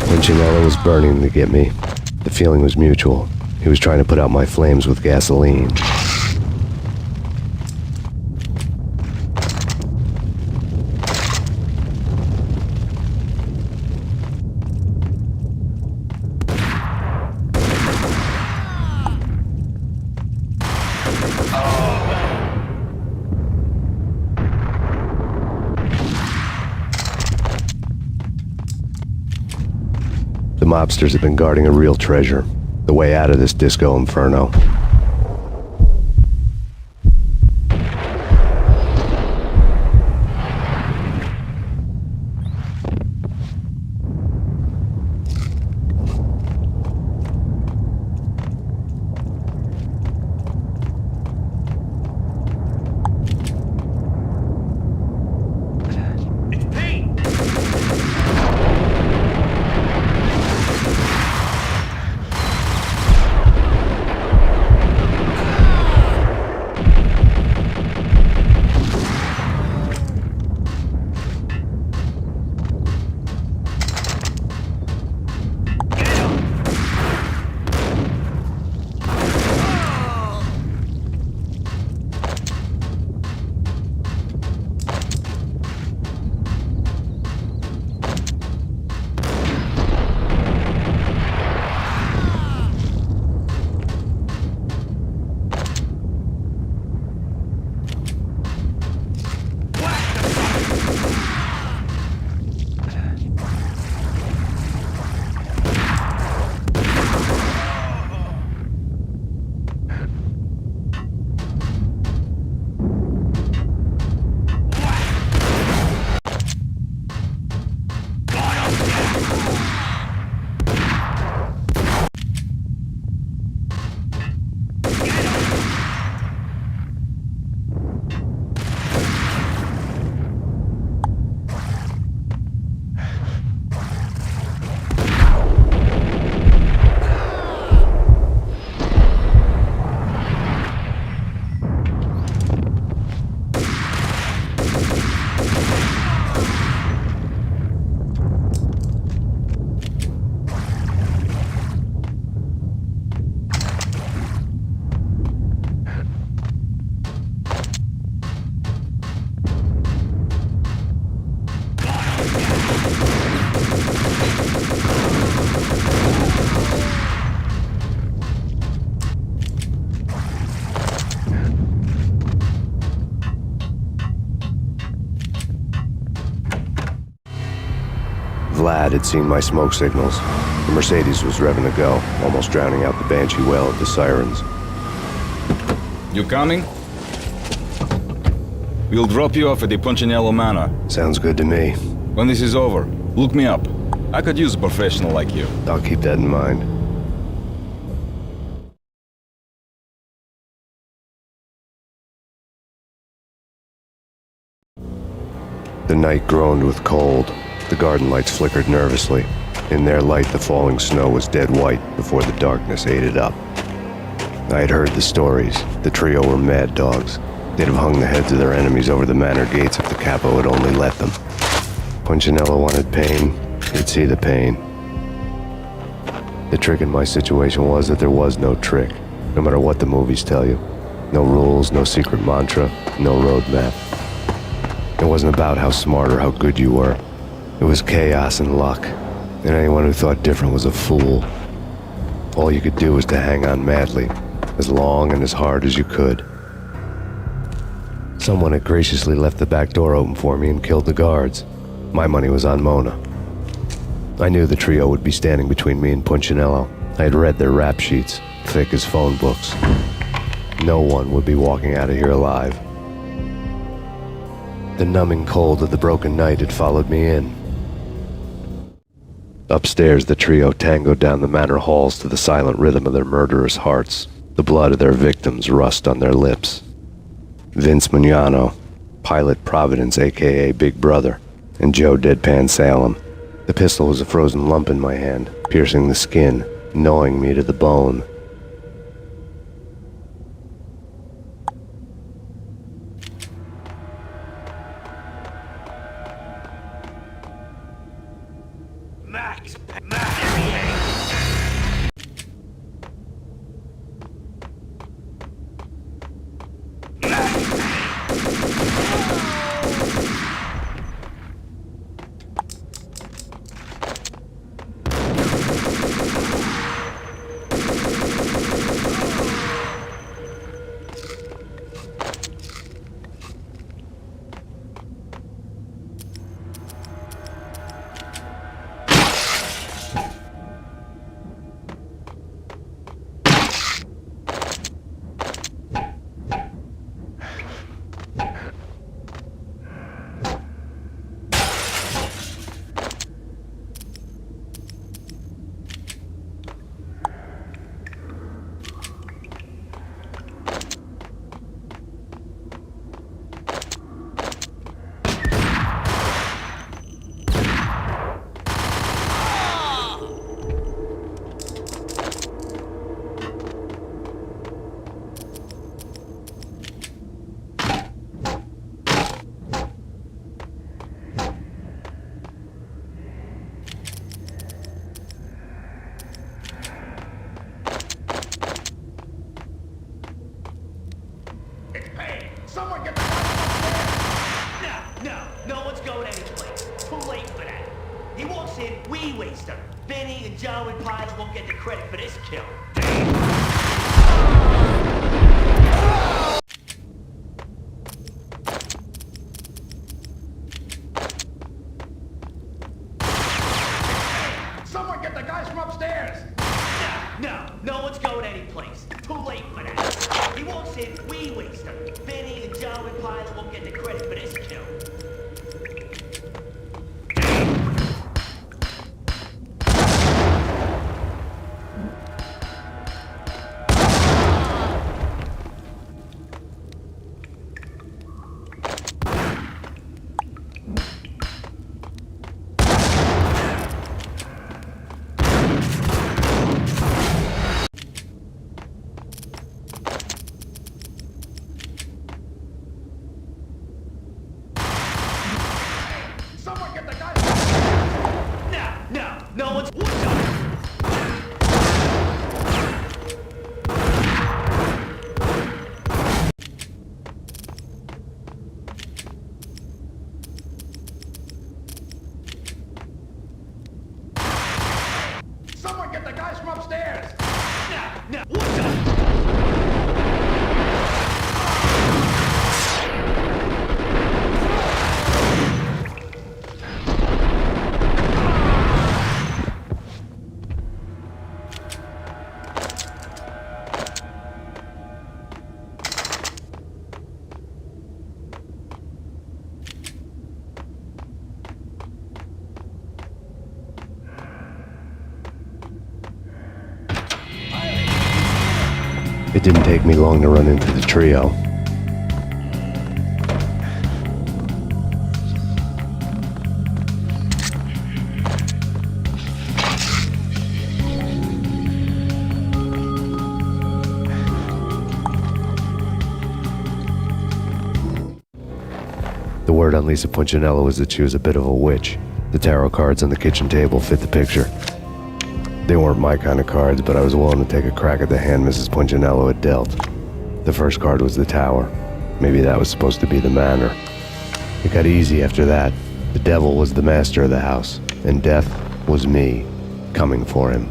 Punchinello was burning to get me. The feeling was mutual. He was trying to put out my flames with gasoline. The mobsters have been guarding a real treasure, the way out of this disco inferno. Vlad had seen my smoke signals. The Mercedes was revving to go, almost drowning out the banshee wail of the sirens. You coming? We'll drop you off at the Punchinello Manor. Sounds good to me. When this is over, look me up. I could use a professional like you. I'll keep that in mind. The night groaned with cold. The garden lights flickered nervously. In their light, the falling snow was dead white before the darkness ate it up. I had heard the stories. The trio were mad dogs. They'd have hung the heads of their enemies over the manor gates if the capo had only let them. Punchinello wanted pain. He'd see the pain. The trick in my situation was that there was no trick, no matter what the movies tell you. No rules, no secret mantra, no roadmap. It wasn't about how smart or how good you were. It was chaos and luck, and anyone who thought different was a fool. All you could do was to hang on madly, as long and as hard as you could. Someone had graciously left the back door open for me and killed the guards. My money was on Mona. I knew the trio would be standing between me and Punchinello. I had read their rap sheets, thick as phone books. No one would be walking out of here alive. The numbing cold of the broken night had followed me in. Upstairs, the trio tangoed down the manor halls to the silent rhythm of their murderous hearts. The blood of their victims rust on their lips. Vince Mugnano, Pilot Providence, a.k.a. Big Brother, and Joe Deadpan Salem. The pistol was a frozen lump in my hand, piercing the skin, gnawing me to the bone. Max! Someone get the upstairs! No one's going anyplace. Too late for that. He walks in, we waste him. Benny and Joe and Pilot won't get the credit for this kill. Someone get the guys from upstairs! No one's going anyplace. Too late for that. He walks in, we waste him. Benny and Joe and Pilot won't get the credit for this kill. Someone get the guy! No one's... Someone get the guys from upstairs! It didn't take me long to run into the trio. The word on Lisa Punchinello was that she was a bit of a witch. The tarot cards on the kitchen table fit the picture. They weren't my kind of cards, but I was willing to take a crack at the hand Mrs. Punchinello had dealt. The first card was the Tower. Maybe that was supposed to be the manor. It got easy after that. The devil was the master of the house, and death was me, coming for him.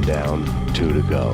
down, 2 to go.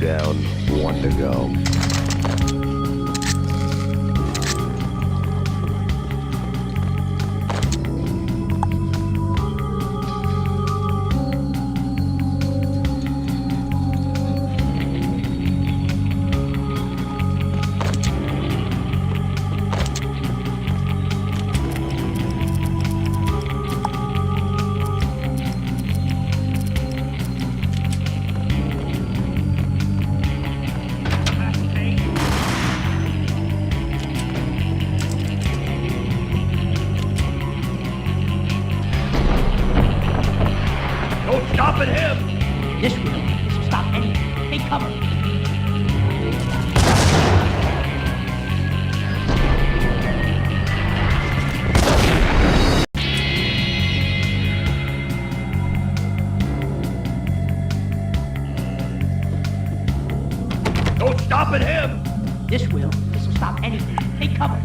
down, 1 to go. him! This will stop anything. Take cover. Don't stop at him! This will stop anything. Take cover.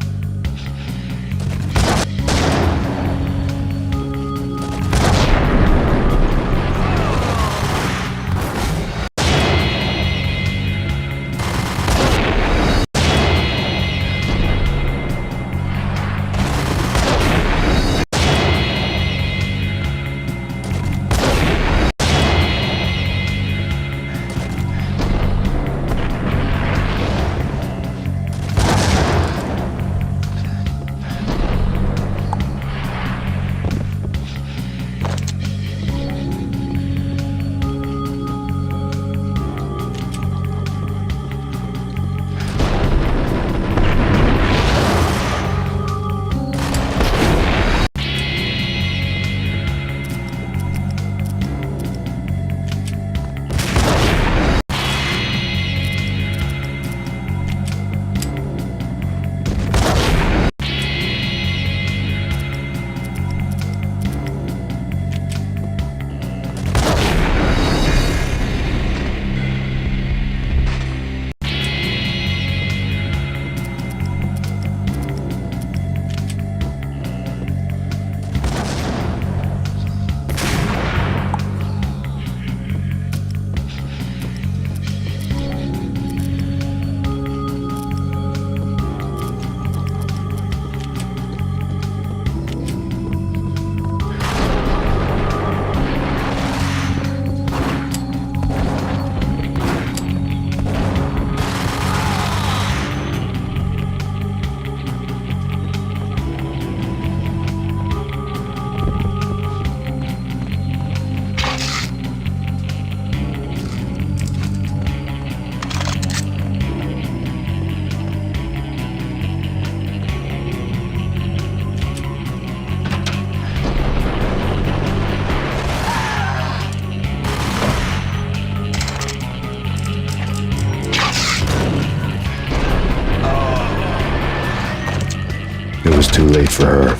It was too late for her.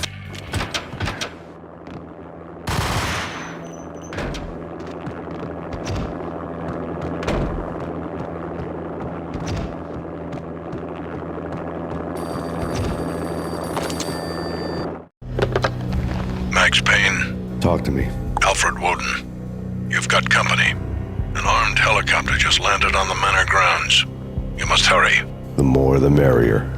Max Payne. Talk to me. Alfred Woden. You've got company. An armed helicopter just landed on the manor grounds. You must hurry. The more the merrier.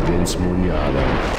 Vince Mugnano.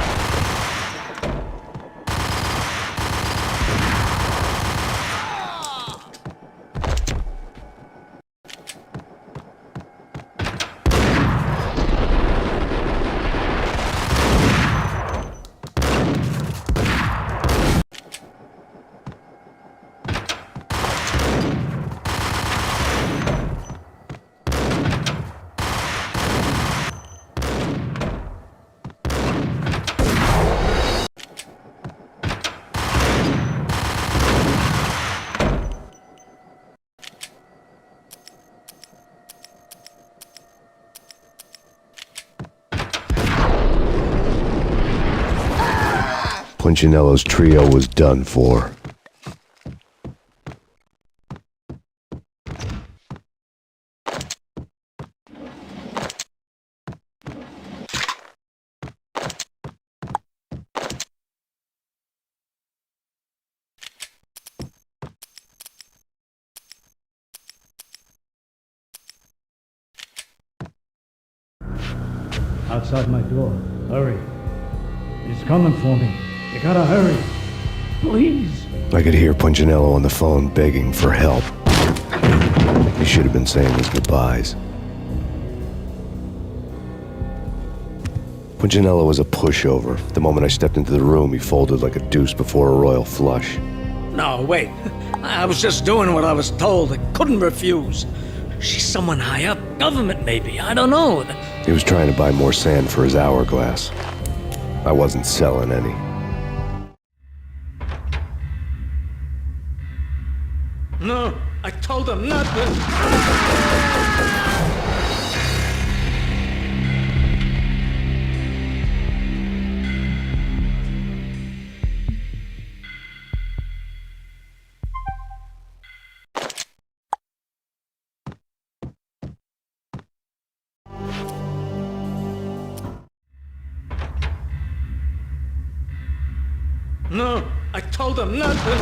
Punchinello's trio was done for. Outside my door. Hurry. He's coming for me. You gotta hurry. Please. I could hear Punchinello on the phone begging for help. He should have been saying his goodbyes. Punchinello was a pushover. The moment I stepped into the room, he folded like a deuce before a royal flush. No, wait. I was just doing what I was told. I couldn't refuse. She's someone high up. Government, maybe. I don't know. He was trying to buy more sand for his hourglass. I wasn't selling any. No, I told him nothing. No, I told him nothing.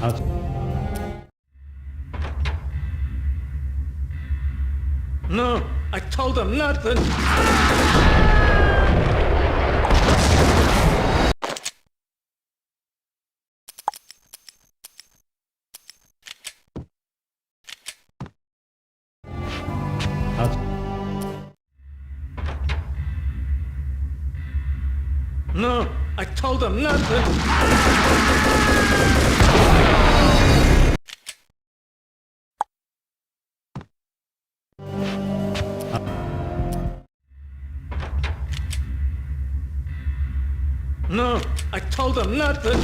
Out. No, I told him nothing. Out. No, I told him nothing. No, I told him nothing.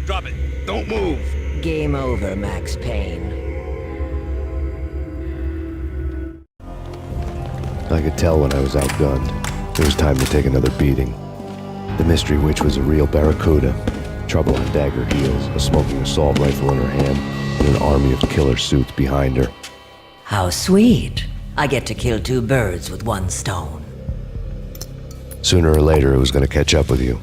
Drop it. Don't move. Game over, Max Payne. I could tell when I was outgunned. It was time to take another beating. The mystery witch was a real barracuda. Trouble on dagger heels, a smoking assault rifle in her hand, and an army of killer suits behind her. How sweet. I get to kill two birds with one stone. Sooner or later, it was going to catch up with you.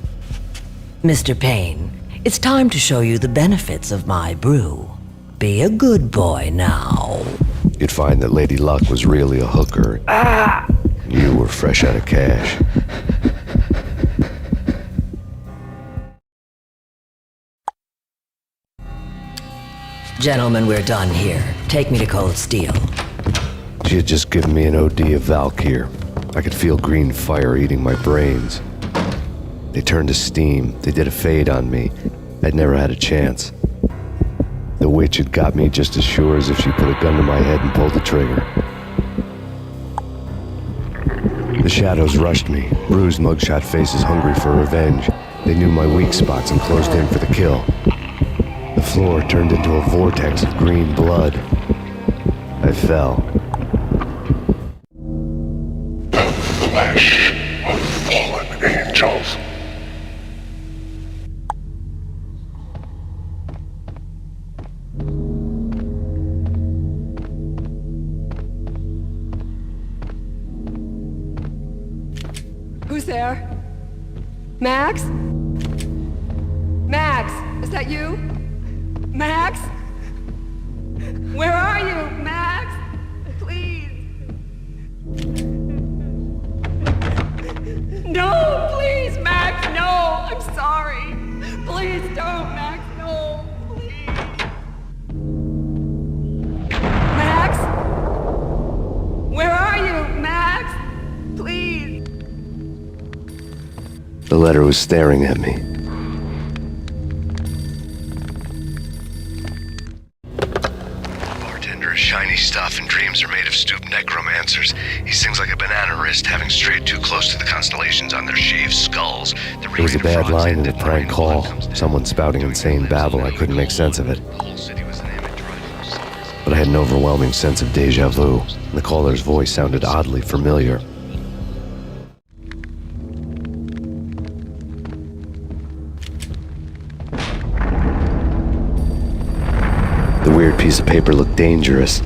Mr. Payne, it's time to show you the benefits of my brew. Be a good boy now. You'd find that Lady Luck was really a hooker. You were fresh out of cash. Gentlemen, we're done here. Take me to Cold Steel. She had just given me an OD of Valkyr. I could feel green fire eating my brains. They turned to steam. They did a fade on me. I'd never had a chance. The witch had got me just as sure as if she put a gun to my head and pulled the trigger. The shadows rushed me, bruised mugshot faces hungry for revenge. They knew my weak spots and closed in for the kill. The floor turned into a vortex of green blood. I fell. The flesh of fallen angels. Who's there? Max? Max, is that you? Max? Where are you, Max? Please. No, please, Max, no. I'm sorry. Please don't, Max, no. Please. Max? Where are you, Max? Please. The letter was staring at me. Bartender is shiny stuff, and dreams are made of stooped necromancers. He sings like a banana wrist, having strayed too close to the constellations on their shaved skulls. It was a bad line in a prank call. Someone spouting insane babble. I couldn't make sense of it. But I had an overwhelming sense of deja vu. And the caller's voice sounded oddly familiar. The weird piece of paper looked dangerous.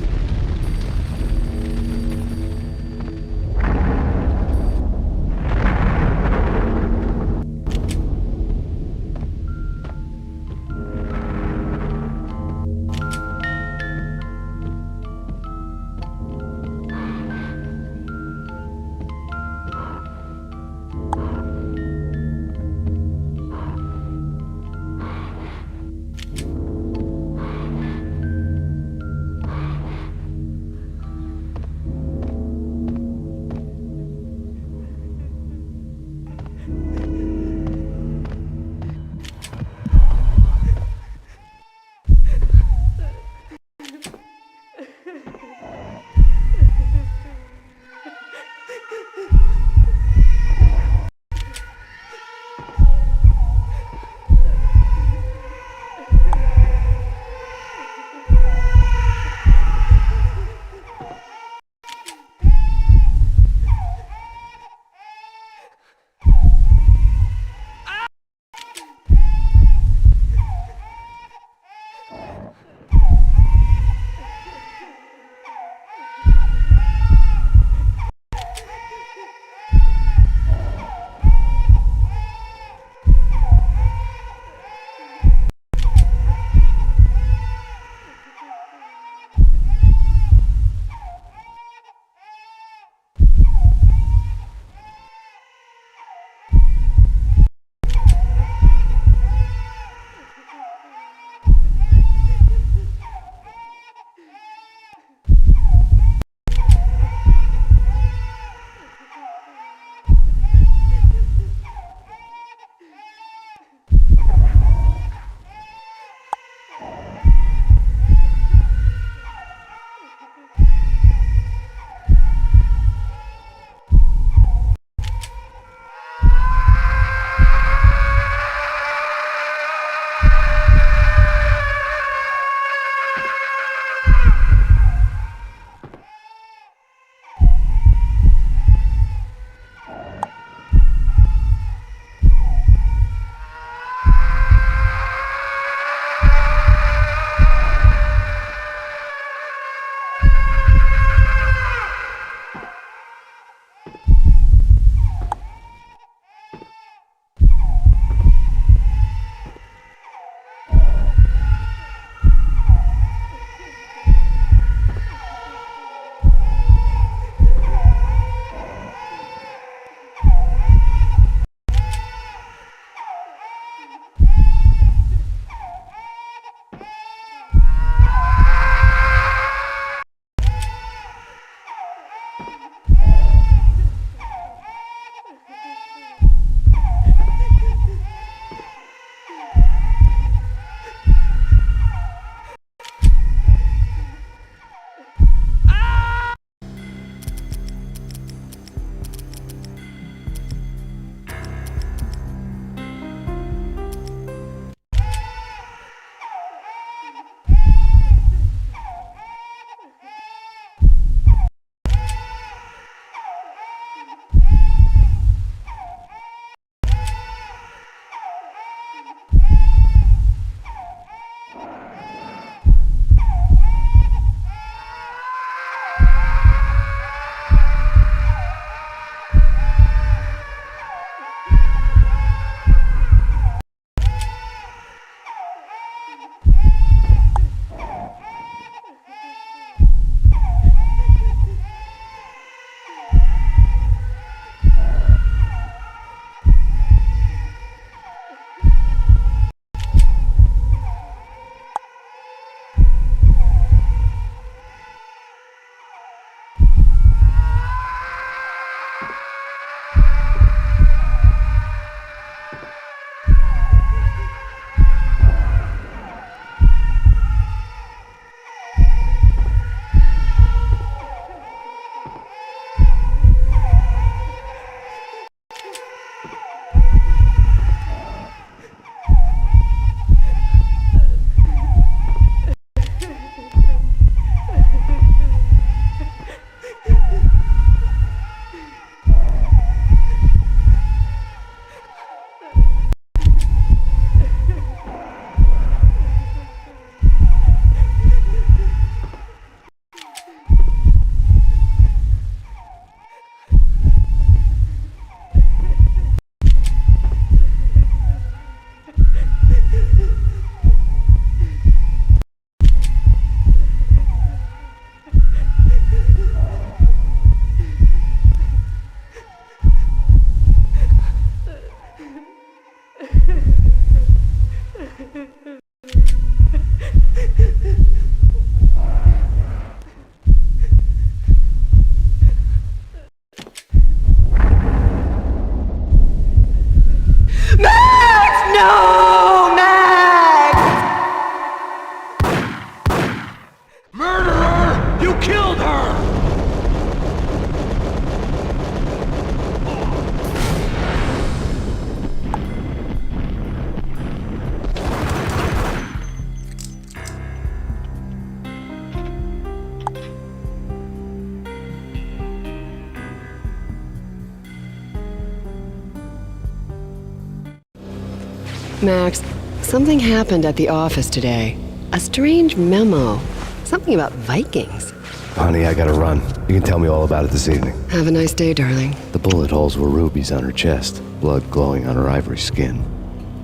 Max, something happened at the office today. A strange memo. Something about Vikings. Honey, I gotta run. You can tell me all about it this evening. Have a nice day, darling. The bullet holes were rubies on her chest, blood glowing on her ivory skin.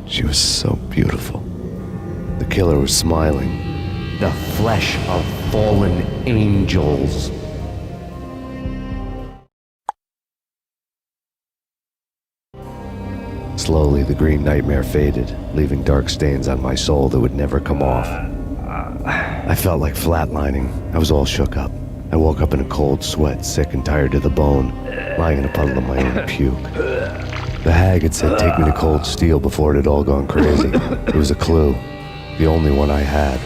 She was so beautiful. The killer was smiling. The flesh of fallen angels. Slowly, the green nightmare faded, leaving dark stains on my soul that would never come off. I felt like flatlining. I was all shook up. I woke up in a cold sweat, sick and tired to the bone, lying in a puddle of my own puke. The hag had said take me to Cold Steel before it had all gone crazy. It was a clue, the only one I had.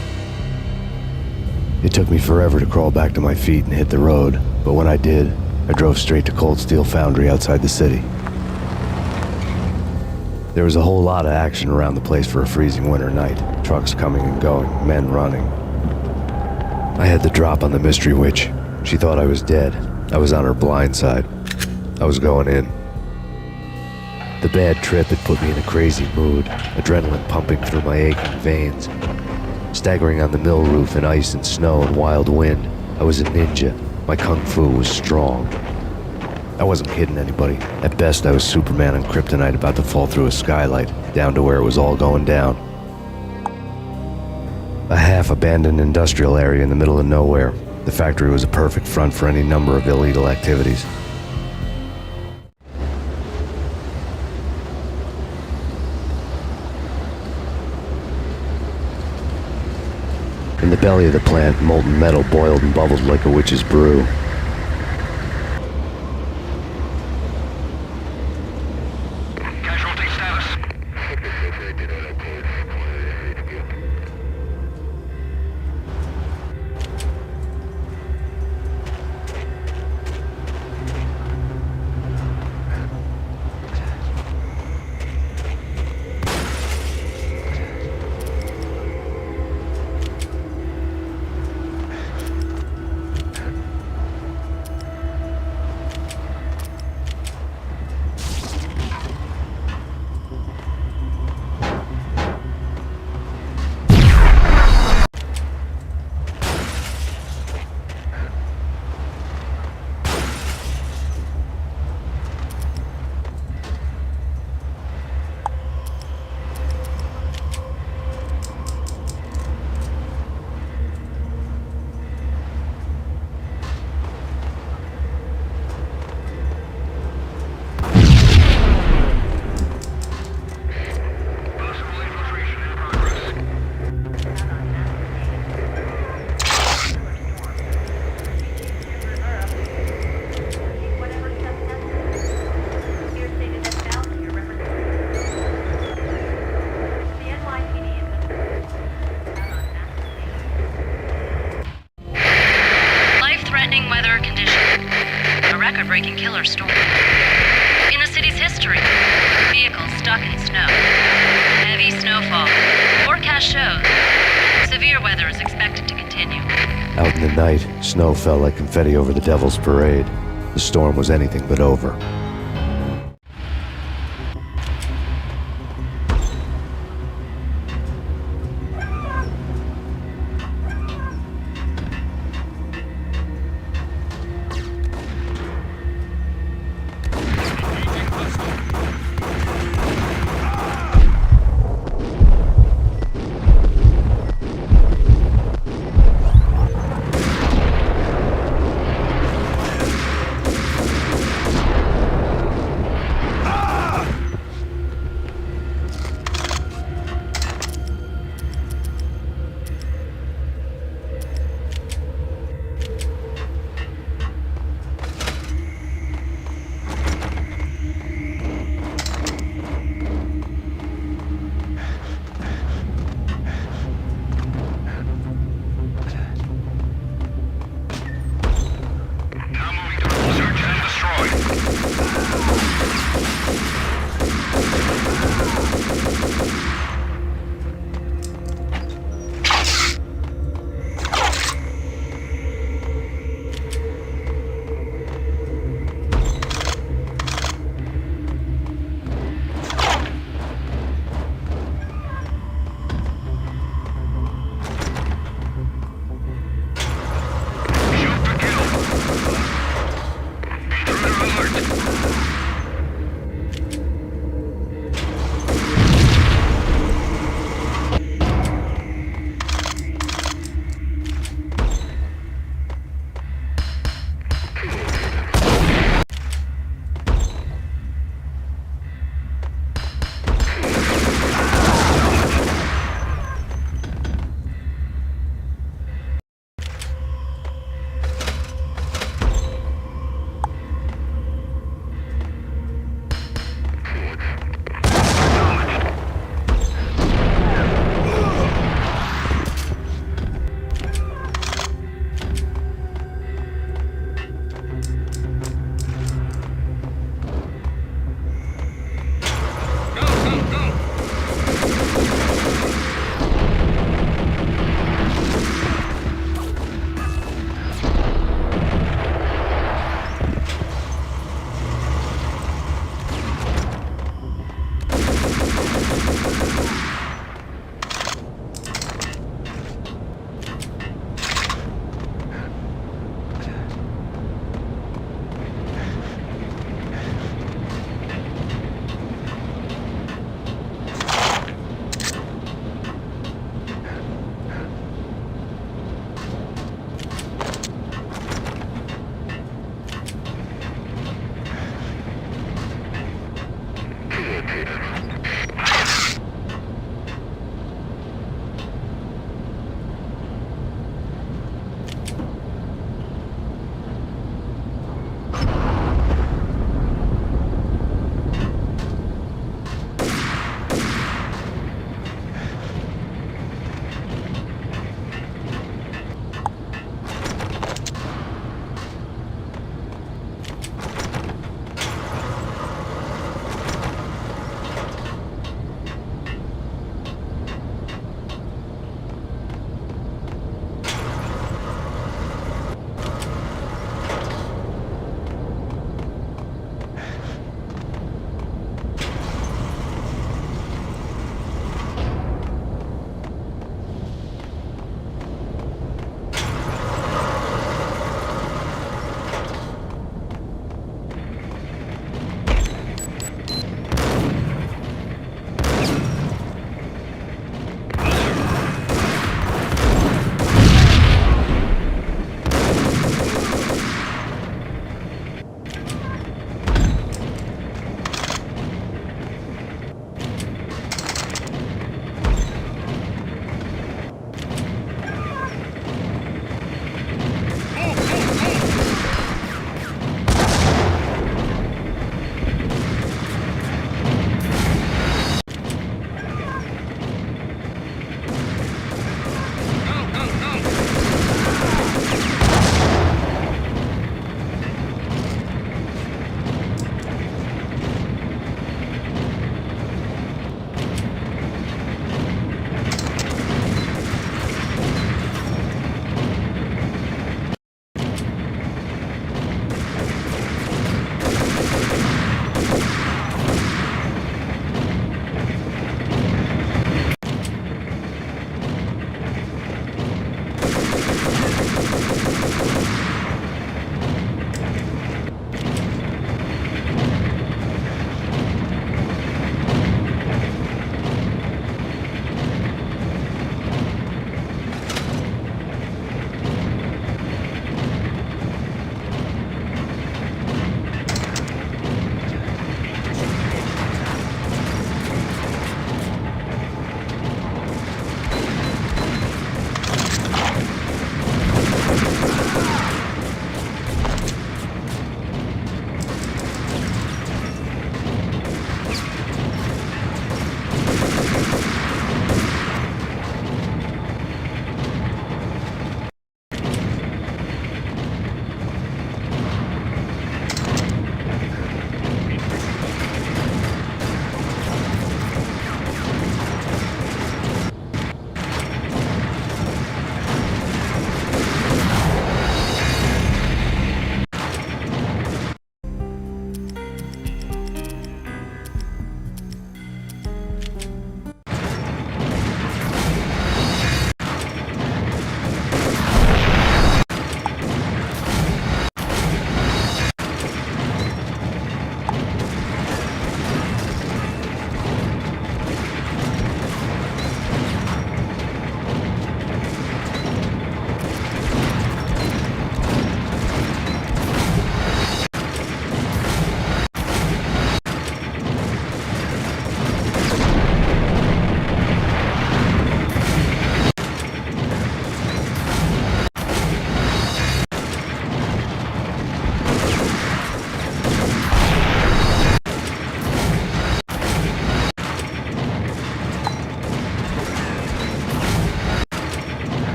It took me forever to crawl back to my feet and hit the road, but when I did, I drove straight to Cold Steel Foundry outside the city. There was a whole lot of action around the place for a freezing winter night. Trucks coming and going, men running. I had the drop on the Mystery Witch. She thought I was dead. I was on her blind side. I was going in. The bad trip had put me in a crazy mood, adrenaline pumping through my aching veins. Staggering on the mill roof in ice and snow and wild wind, I was a ninja. My kung fu was strong. I wasn't kidding anybody. At best, I was Superman on Kryptonite about to fall through a skylight, down to where it was all going down. A half-abandoned industrial area in the middle of nowhere. The factory was a perfect front for any number of illegal activities. In the belly of the plant, molten metal boiled and bubbled like a witch's brew. Casualty status. Weather conditions. A record-breaking killer storm. In the city's history, vehicles stuck in snow. Heavy snowfall. Forecast shows severe weather is expected to continue. Out in the night, snow fell like confetti over the Devil's Parade. The storm was anything but over.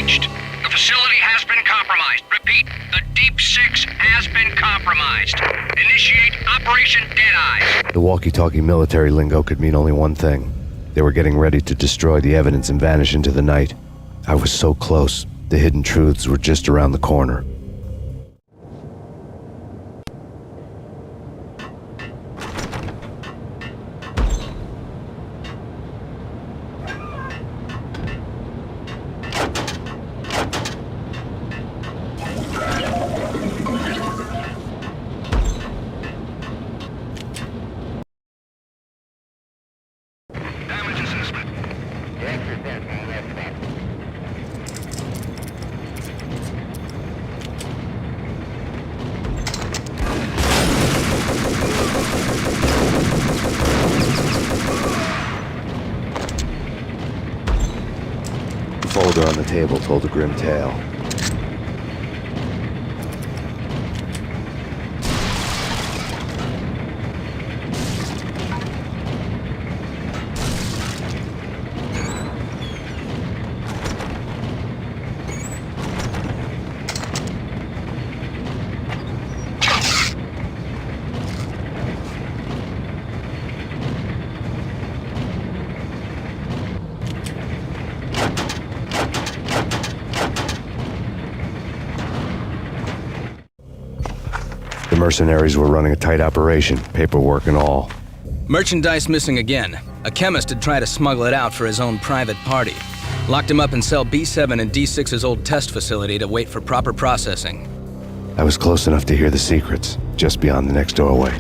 breached. The facility has been compromised. Repeat, the Deep Six has been compromised. Initiate Operation Deadeyes. The walkie-talkie military lingo could mean only one thing. They were getting ready to destroy the evidence and vanish into the night. I was so close. The hidden truths were just around the corner. Damage assessment. The folder on the table told a grim tale. The mercenaries were running a tight operation, paperwork and all. Merchandise missing again. A chemist had tried to smuggle it out for his own private party. Locked him up in cell B7 in D6's old test facility to wait for proper processing. I was close enough to hear the secrets, just beyond the next doorway.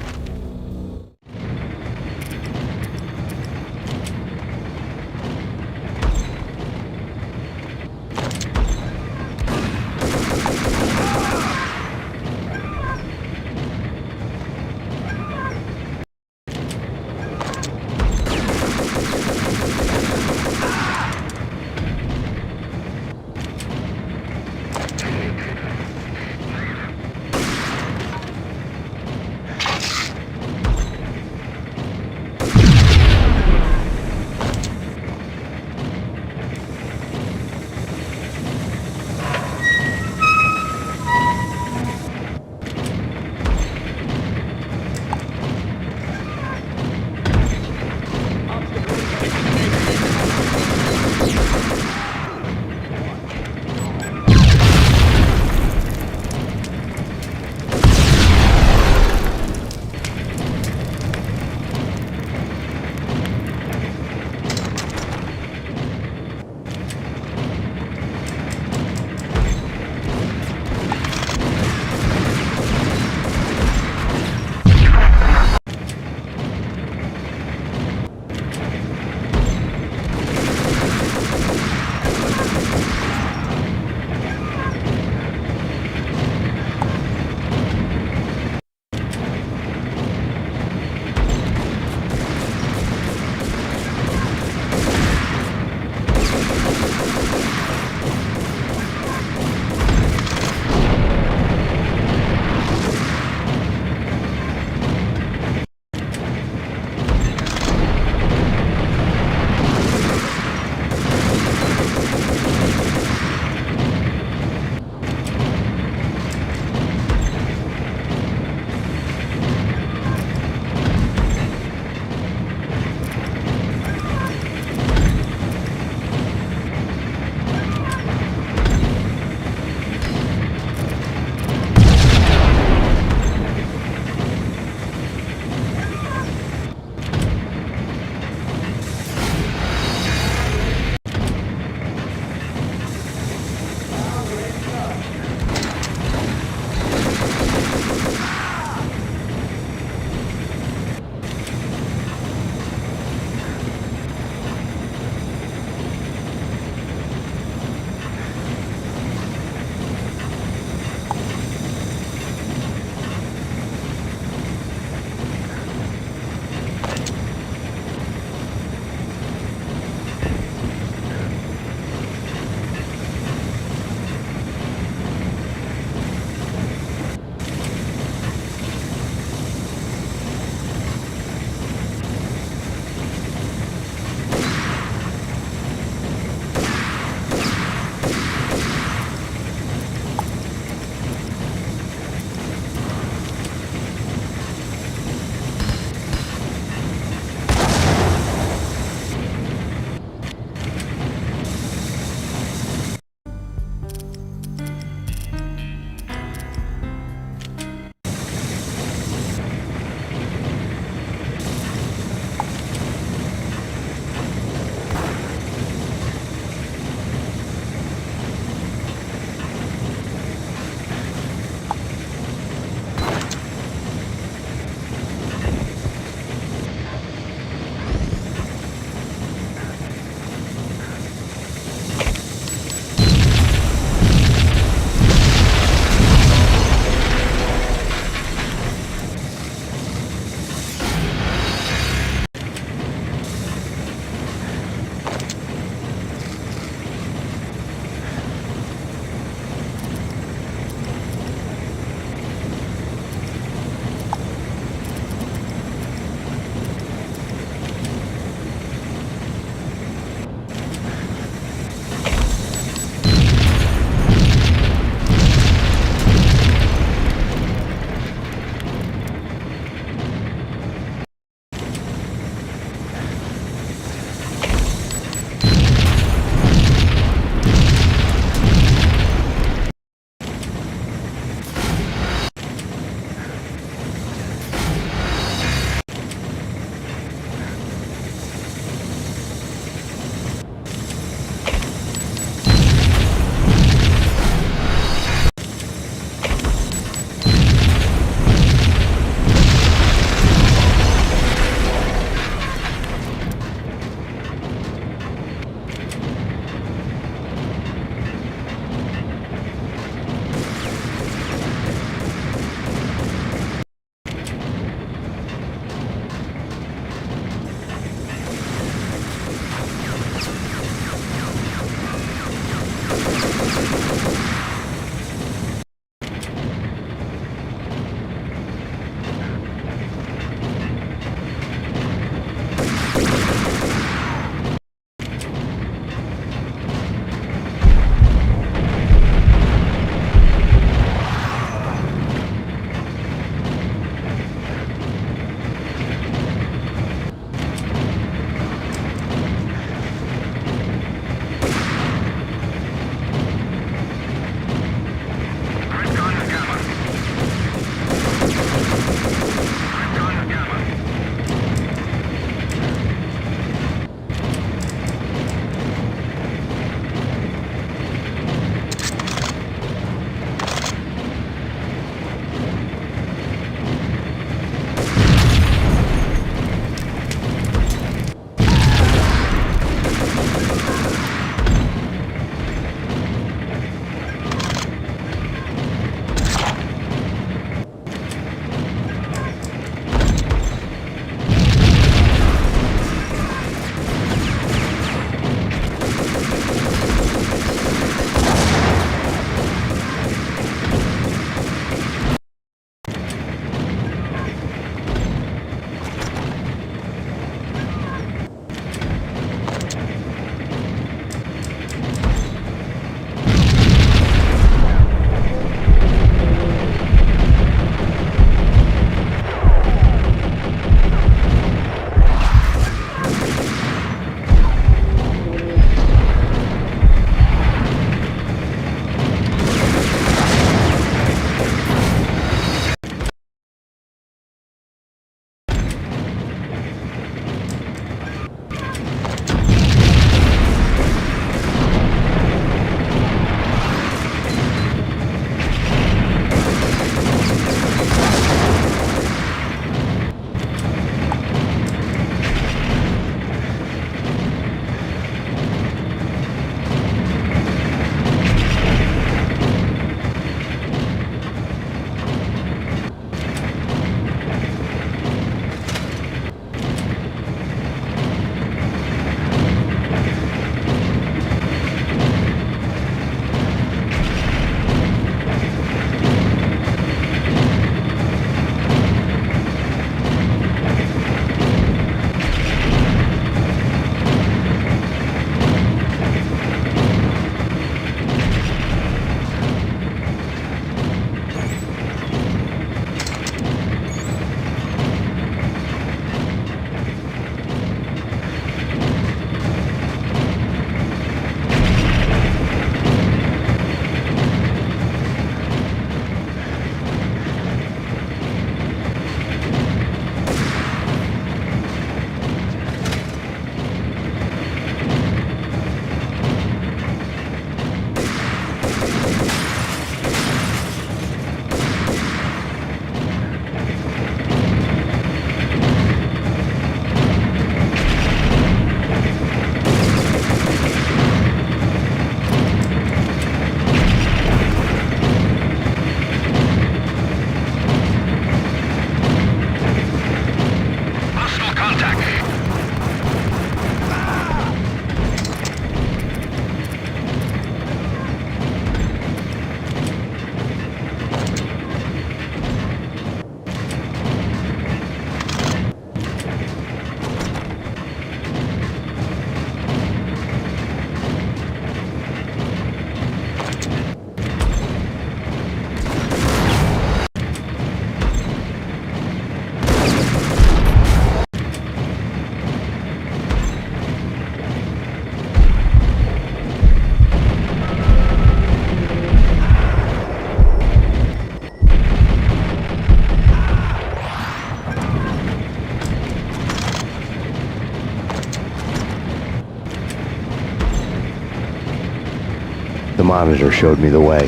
monitor showed me the way.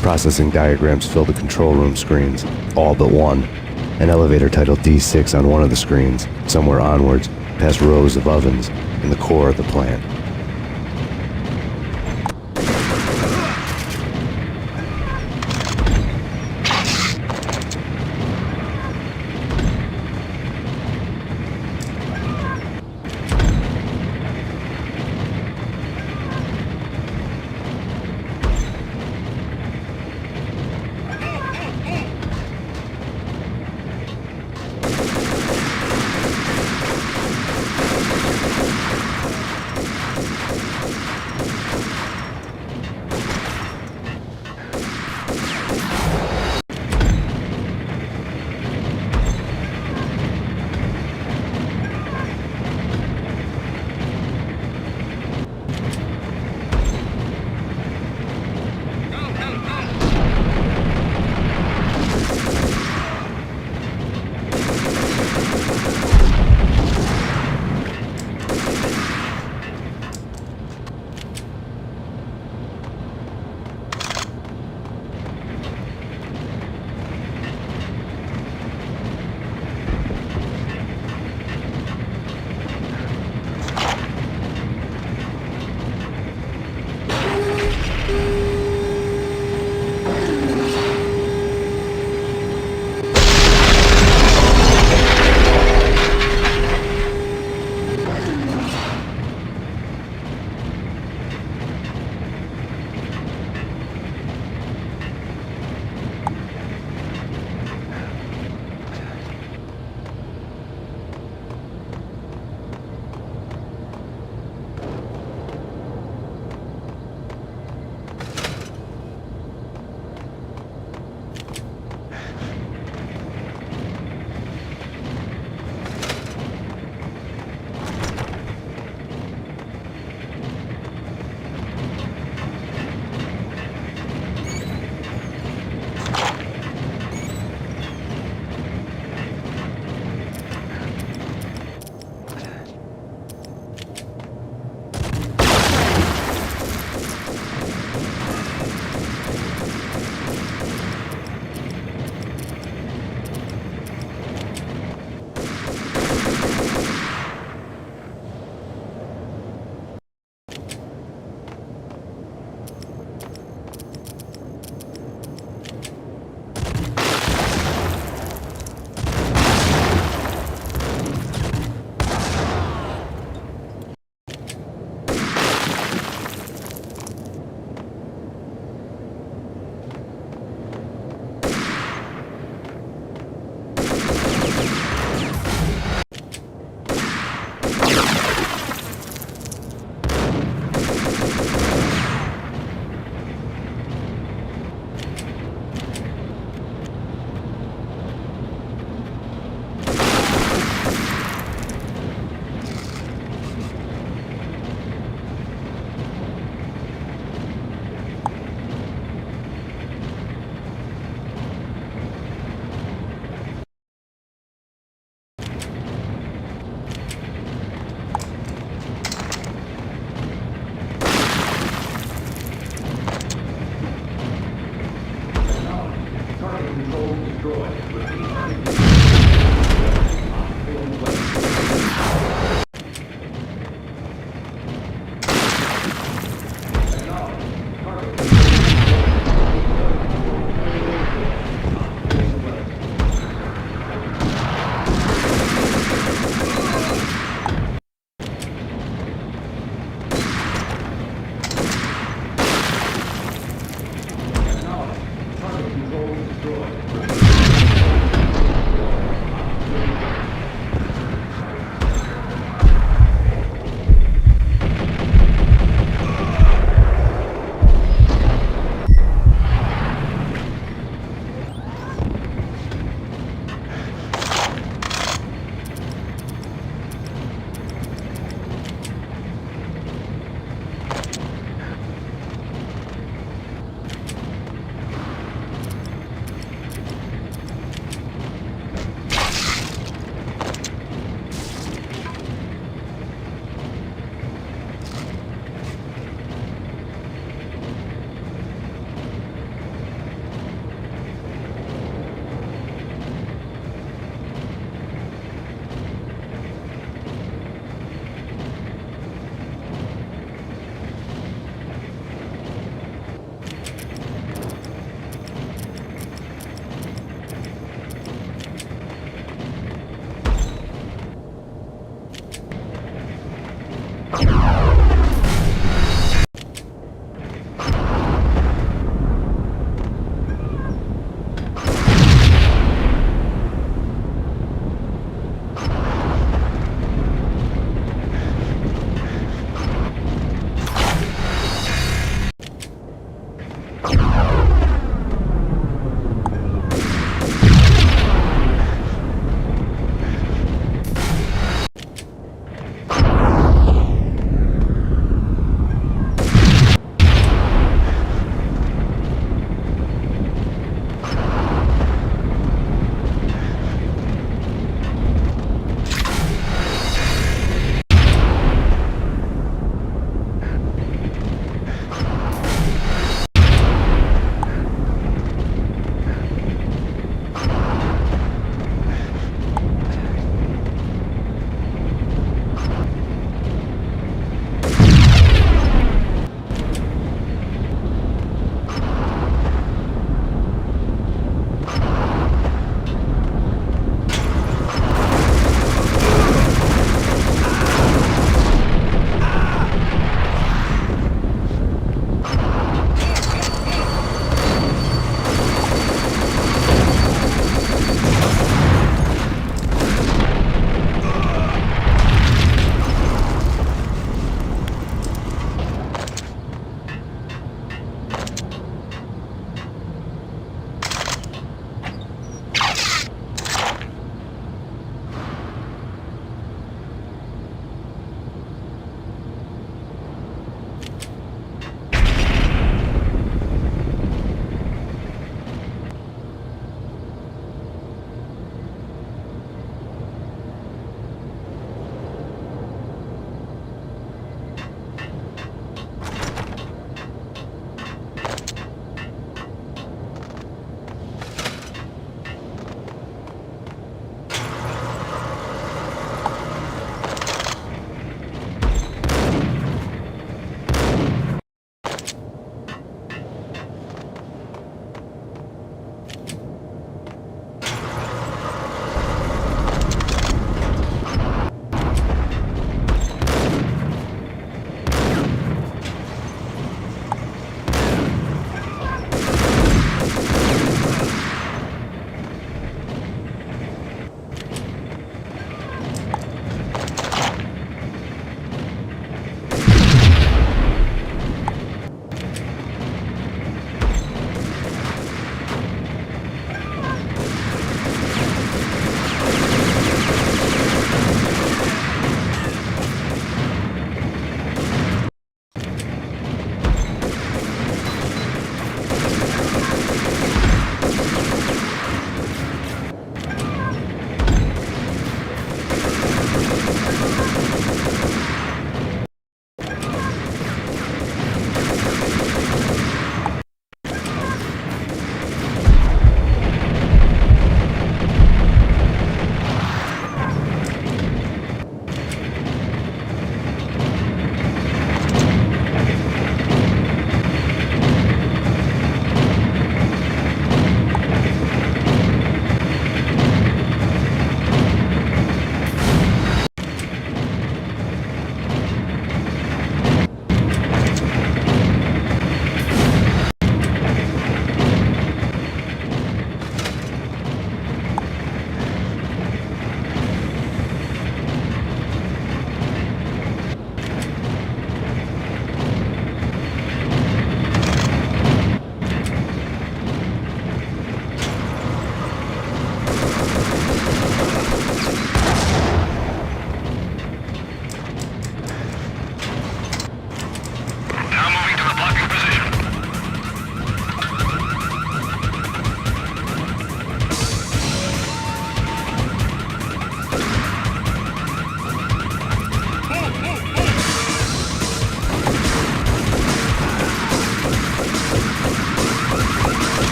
Processing diagrams fill the control room screens, all but one. An elevator titled D6 on one of the screens, somewhere onwards, past rows of ovens, in the core of the plant.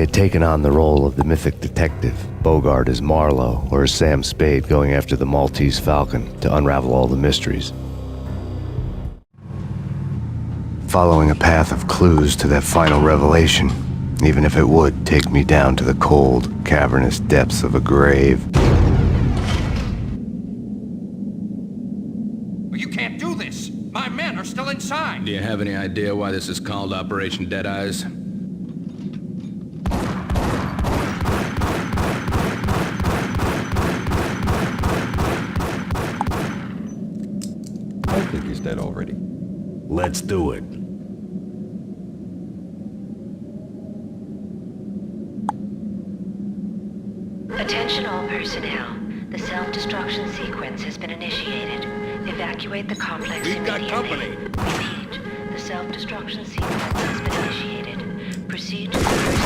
had taken on the role of the mythic detective, Bogart as Marlowe or as Sam Spade going after the Maltese Falcon to unravel all the mysteries. Following a path of clues to that final revelation, even if it would take me down to the cold, cavernous depths of a grave. You can't do this! My men are still inside! Do you have any idea why this is called Operation Deadeyes? I think he's dead already. Let's do it. Attention all personnel. The self-destruction sequence has been initiated. Evacuate the complex immediately. Repeat. The self-destruction sequence has been initiated. Proceed to the first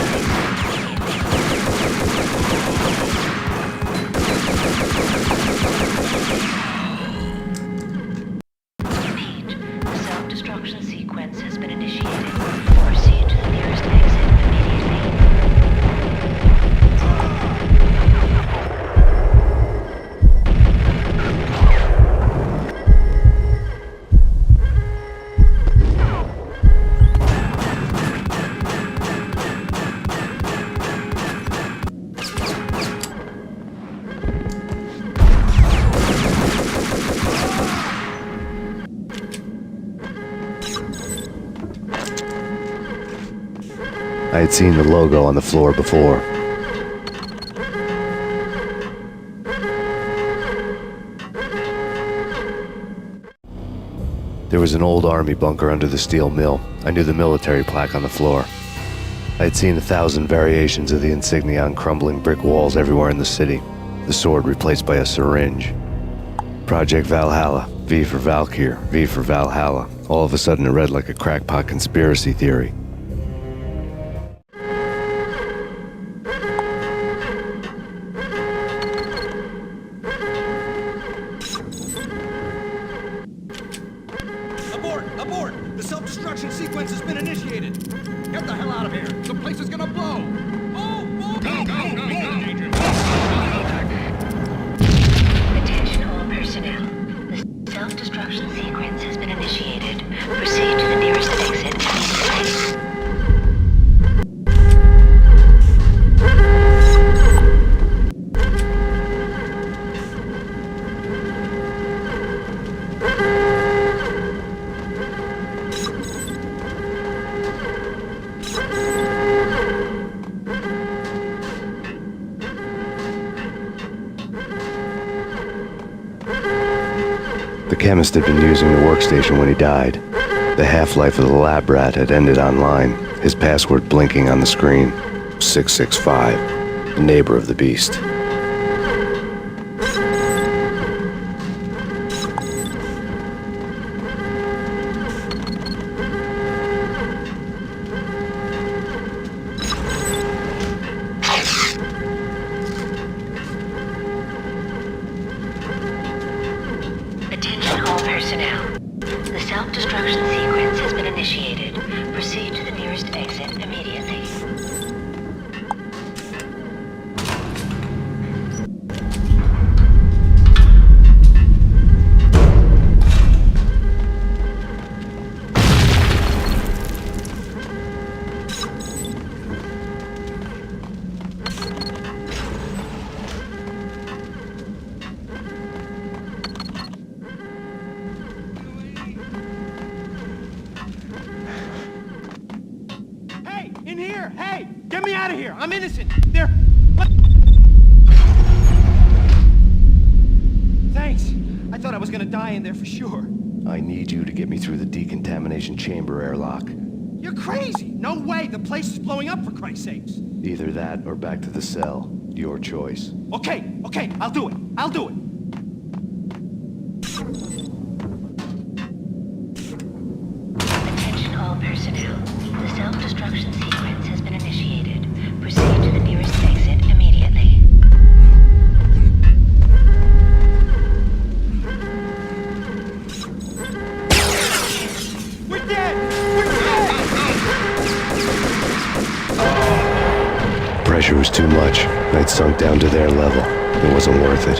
Repeat. The self-destruction sequence has been initiated. Proceed to the nearest exit immediately. I had seen the logo on the floor before. There was an old army bunker under the steel mill. I knew the military plaque on the floor. I had seen 1,000 variations of the insignia on crumbling brick walls everywhere in the city. The sword replaced by a syringe. Project Valhalla, V for Valkyr, V for Valhalla. All of a sudden it read like a crackpot conspiracy theory. Abort! The self-destruction sequence has been initiated! Get the hell out of here! The place is gonna blow! Attention all personnel. The self-destruction sequence has been initiated. Proceed to the nearest exit immediately. The chemist had been using the workstation when he died. The half-life of the lab rat had ended online, his password blinking on the screen. 665, the neighbor of the beast. Attention all personnel. The self-destruction sequence has been initiated. Proceed to the nearest exit immediately. In here! Hey! Get me out of here! I'm innocent! They're... What? Thanks. I thought I was gonna die in there for sure. I need you to get me through the decontamination chamber airlock. You're crazy! No way! The place is blowing up, for Christ's sakes! Either that or back to the cell. Your choice. Okay, I'll do it. Attention all personnel. The self-destruction sequence has been initiated. Proceed to the nearest exit immediately. We're dead! We're dead! pressure was too much. I'd sunk down to their level. It wasn't worth it.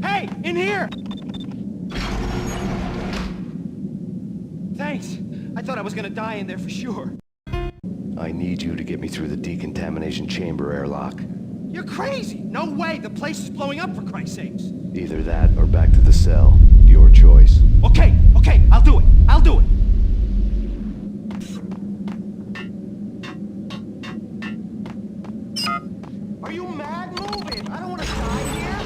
Hey, in here! Thanks. I thought I was gonna die in there for sure. I need you to get me through the decontamination chamber airlock. You're crazy! No way! The place is blowing up, for Christ's sakes! Either that or back to the cell. Your choice. Okay, I'll do it! I'll do it! Are you mad? Move it! I don't want to die here!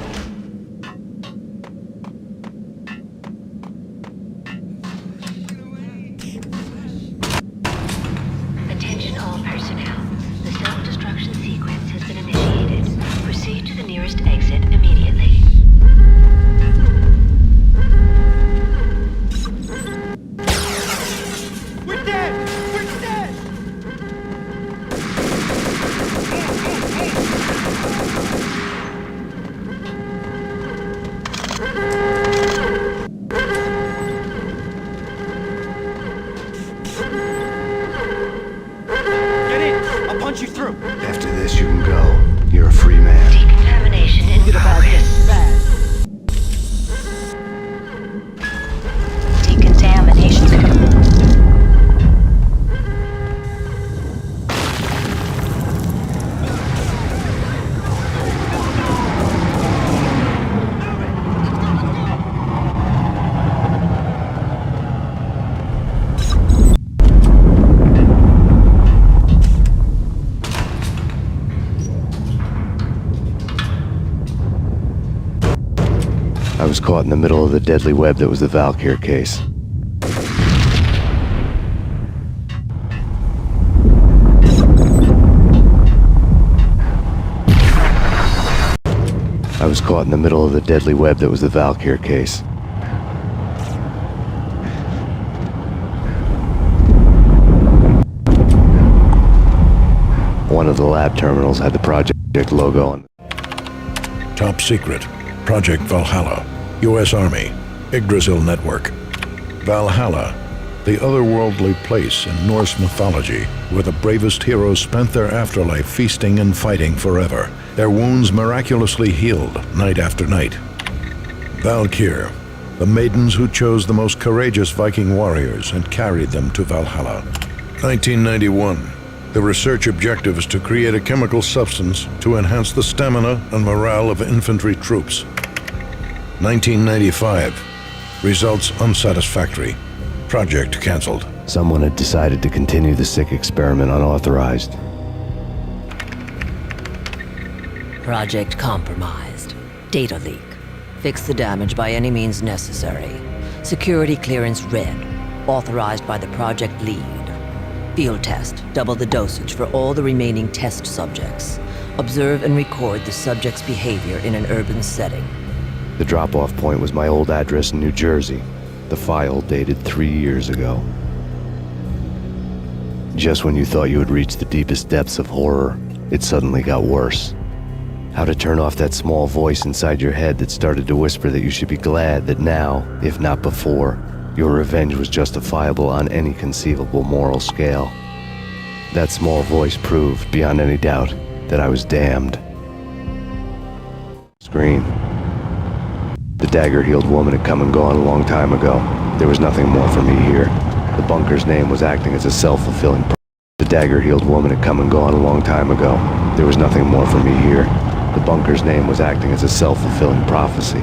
Attention all personnel. The self-destruction sequence has been initiated. Proceed to the nearest exit immediately. We're dead! We're dead! Get in! I'll punch you through! After this, you can go. You're a free man. Decontamination in progress. Decontamination. I was caught in the middle of the deadly web that was the Valkyr case. I was caught in the middle of the deadly web that was the Valkyr case. One of the lab terminals had the project logo on it. Top secret. Project Valhalla. U.S. Army. Yggdrasil Network. Valhalla. The otherworldly place in Norse mythology where the bravest heroes spent their afterlife feasting and fighting forever, their wounds miraculously healed night after night. Valkyr. The maidens who chose the most courageous Viking warriors and carried them to Valhalla. 1991. The research objective is to create a chemical substance to enhance the stamina and morale of infantry troops. 1995. Results unsatisfactory. Project cancelled. Someone had decided to continue the sick experiment unauthorized. Project compromised. Data leak. Fix the damage by any means necessary. Security clearance red. Authorized by the project lead. Field test. Double the dosage for all the remaining test subjects. Observe and record the subject's behavior in an urban setting. The drop-off point was my old address in New Jersey. The file dated 3 years ago. Just when you thought you had reached the deepest depths of horror, it suddenly got worse. How to turn off that small voice inside your head that started to whisper that you should be glad that now, if not before, your revenge was justifiable on any conceivable moral scale. That small voice proved, beyond any doubt, that I was damned. Screen. The dagger-heeled woman had come and gone a long time ago. There was nothing more for me here. The bunker's name was acting as a self-fulfilling prophecy. The dagger-heeled woman had come and gone a long time ago. There was nothing more for me here. The bunker's name was acting as a self-fulfilling prophecy.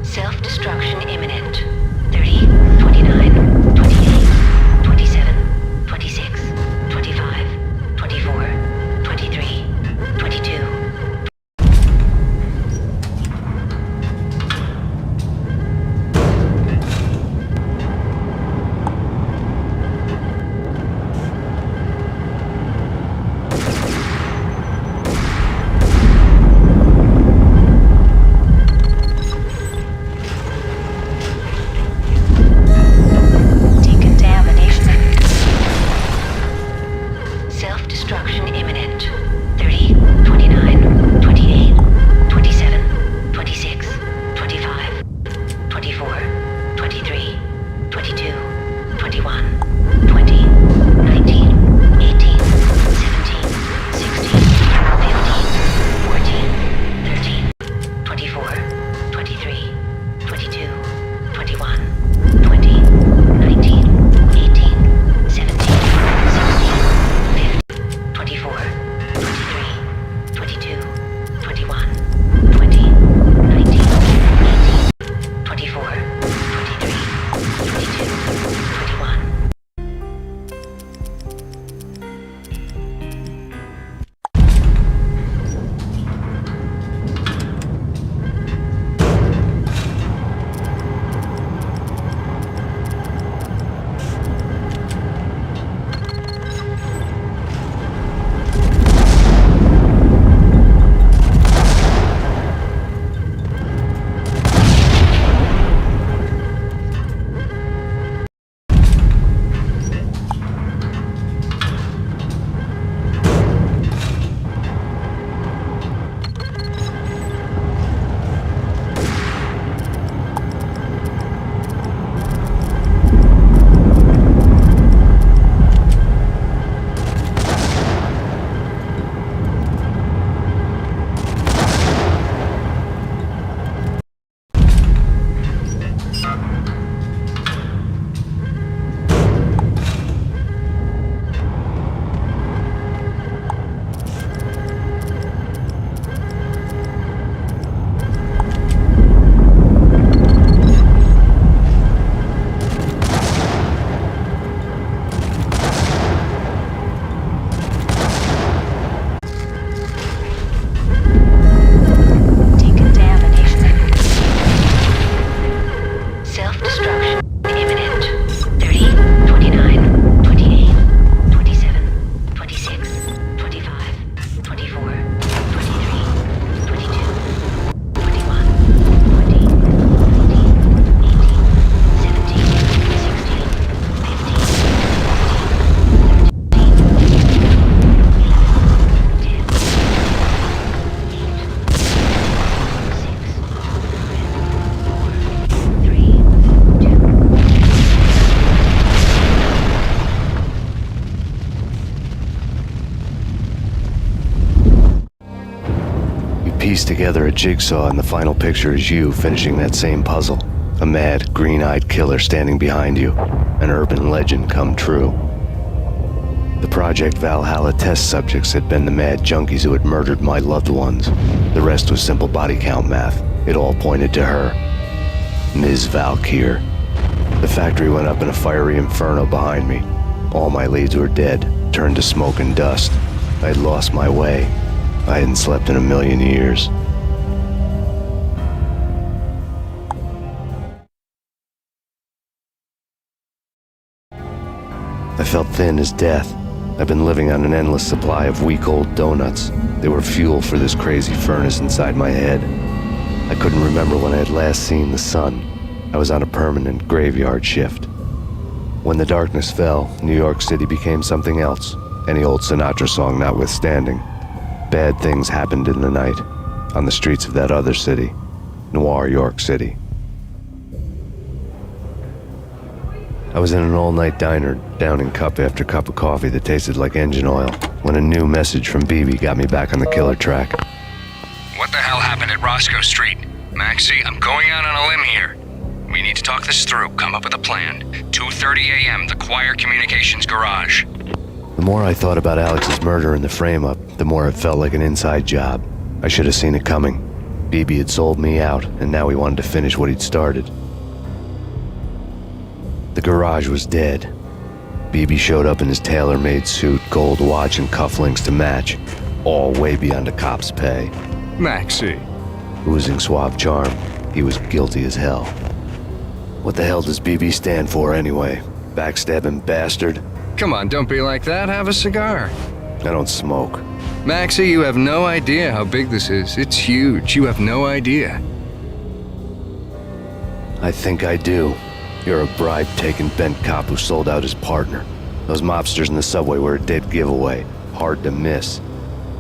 Self-destruction imminent. 30, 29, 28, 27, 26, 25, 24, pieced together a jigsaw, and the final picture is you finishing that same puzzle. A mad, green-eyed killer standing behind you. An urban legend come true. The Project Valhalla test subjects had been the mad junkies who had murdered my loved ones. The rest was simple body count math. It all pointed to her. Ms. Valkyr. The factory went up in a fiery inferno behind me. All my leads were dead, turned to smoke and dust. I had lost my way. I hadn't slept in a million years. I felt thin as death. I've been living on an endless supply of week-old donuts. They were fuel for this crazy furnace inside my head. I couldn't remember when I had last seen the sun. I was on a permanent graveyard shift. When the darkness fell, New York City became something else, any old Sinatra song notwithstanding. Bad things happened in the night, on the streets of that other city, Noir York City. I was in an all-night diner, downing cup after cup of coffee that tasted like engine oil, when a new message from BB got me back on the killer track. What the hell happened at Roscoe Street? Maxie, I'm going out on a limb here. We need to talk this through, come up with a plan. 2:30 a.m., the Choir Communications Garage. The more I thought about Alex's murder and the frame-up, the more it felt like an inside job. I should have seen it coming. BB had sold me out, and now he wanted to finish what he'd started. The garage was dead. BB showed up in his tailor-made suit, gold watch, and cufflinks to match, all way beyond a cop's pay. Maxie. Oozing suave charm, he was guilty as hell. What the hell does BB stand for anyway? Backstabbing bastard? Come on, don't be like that. Have a cigar. I don't smoke. Maxie, you have no idea how big this is. It's huge. You have no idea. I think I do. You're a bribe-taking bent cop who sold out his partner. Those mobsters in the subway were a dead giveaway. Hard to miss.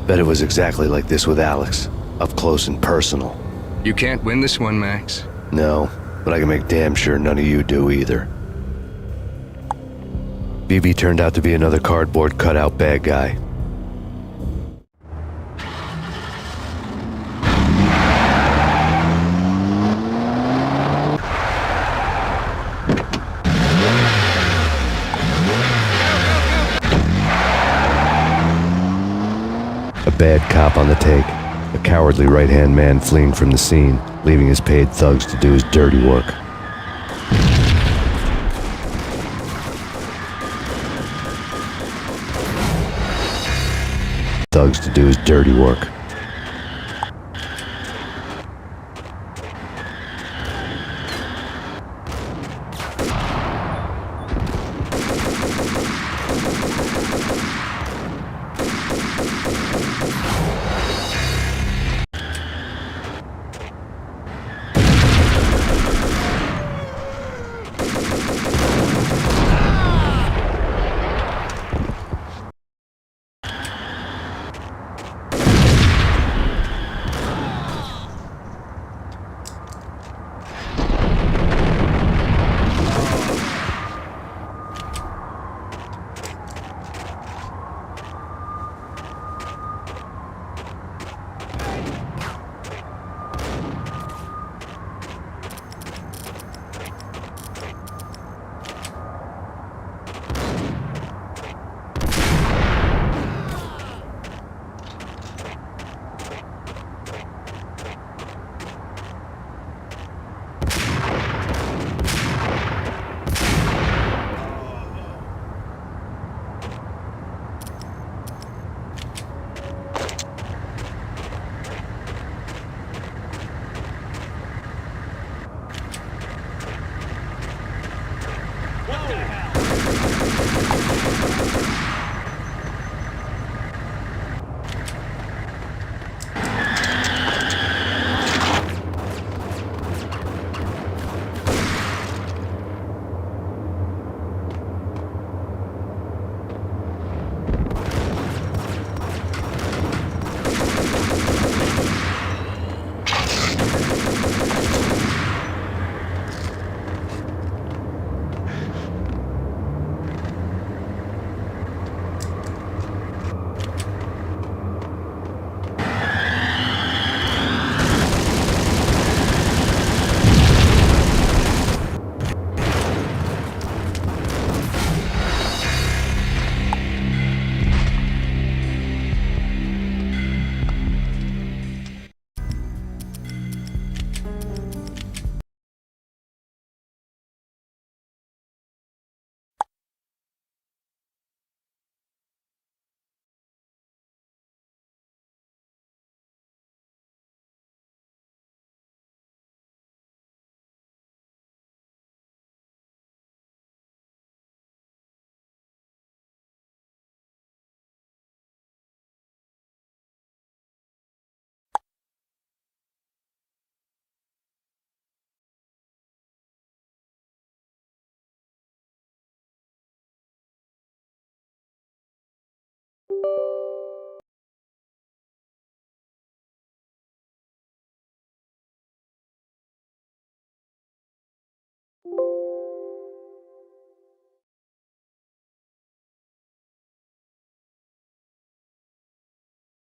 Bet it was exactly like this with Alex. Up close and personal. You can't win this one, Max. No, but I can make damn sure none of you do either. BB turned out to be another cardboard cutout bad guy. A bad cop on the take. A cowardly right-hand man fleeing from the scene, leaving his paid thugs to do his dirty work. Thugs to do his dirty work.